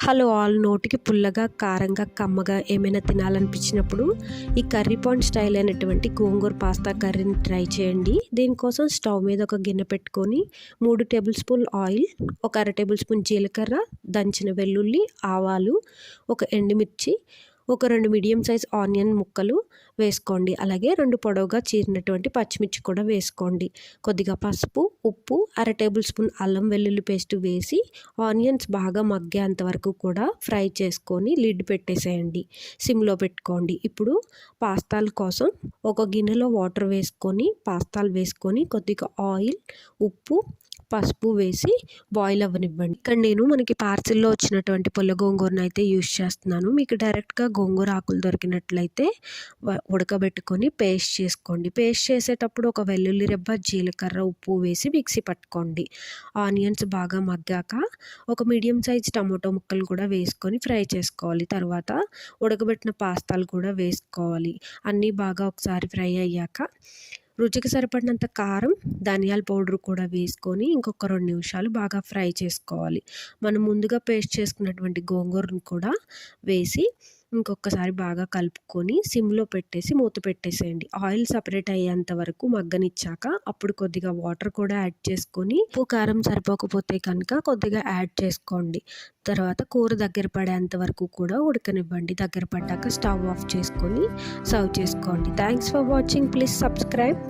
Hello all, నోటికి పుల్లగా, కారంగా, కమ్మగా ఏమైనా తినాలనిపించినప్పుడు ఈ కర్రీ పాయింట్ స్టైల్ అయినటువంటి గోంగూర పాస్తా కర్రీని ట్రై చేయండి. దీనికోసం స్టవ్ మీద ఒక గిన్నె పెట్టుకొని 3 టేబుల్ స్పూన్ ఆయిల్, ఒక అర టేబుల్ స్పూన్ జీలకర్ర, దంచిన వెల్లుల్లి, ఆవాలు, ఒక ఎండుమిర్చి, ఒక 2 మీడియం సైజ్ ఆనియన్ ముక్కలు వేసుకోండి. అలాగే 2 పొడవుగా చీరినటువంటి పచ్చిమిర్చి కూడా వేసుకోండి. కొద్దిగా పసుపు, ఉప్పు, అర టేబుల్ స్పూన్ అల్లం వెల్లుల్లి పేస్ట్ వేసి ఆనియన్స్ బాగా మగ్గేంత వరకు కూడా ఫ్రై చేసుకొని లిడ్ పెట్టేసేయండి. సిమ్లో పెట్టుకోండి. ఇప్పుడు పాస్తాల కోసం ఒక గిన్నెలో వాటర్ వేసుకొని పాస్తాలు వేసుకొని కొద్దిగా ఆయిల్, ఉప్పు, పసుపు వేసి బాయిల్ అవ్వనివ్వండి. ఇక్కడ నేను మనకి పార్సిల్లో వచ్చినటువంటి పుల్ల గోంగూరను అయితే యూజ్ చేస్తున్నాను. మీకు డైరెక్ట్గా గోంగూర ఆకులు దొరికినట్లయితే ఉడకబెట్టుకొని పేస్ట్ చేసుకోండి. పేస్ట్ చేసేటప్పుడు ఒక వెల్లుల్లి రెబ్బ, జీలకర్ర, ఉప్పు వేసి మిక్సీ పట్టుకోండి. ఆనియన్స్ బాగా మగ్గాక ఒక మీడియం సైజ్ టమాటో ముక్కలు కూడా వేసుకొని ఫ్రై చేసుకోవాలి. తర్వాత ఉడకబెట్టిన పాస్తాలు కూడా వేసుకోవాలి. అన్నీ బాగా ఒకసారి ఫ్రై అయ్యాక రుచికి సరిపడినంత కారం, ధనియాల పౌడర్ కూడా వేసుకొని ఇంకొక 2 నిమిషాలు బాగా ఫ్రై చేసుకోవాలి. మనం ముందుగా పేస్ట్ చేసుకున్నటువంటి గోంగూరను కూడా వేసి ఇంకొకసారి బాగా కలుపుకొని సిమ్లో పెట్టేసి మూత పెట్టేసేయండి. ఆయిల్ సపరేట్ అయ్యేంత వరకు మగ్గనిచ్చాక అప్పుడు కొద్దిగా వాటర్ కూడా యాడ్ చేసుకొని ఉప్పు, కారం సరిపోకపోతే కనుక కొద్దిగా యాడ్ చేసుకోండి. తర్వాత కూర దగ్గర పడేంత వరకు కూడా ఉడకనివ్వండి. దగ్గర పడ్డాక స్టవ్ ఆఫ్ చేసుకొని సర్వ్ చేసుకోండి. Thanks for watching. Please subscribe.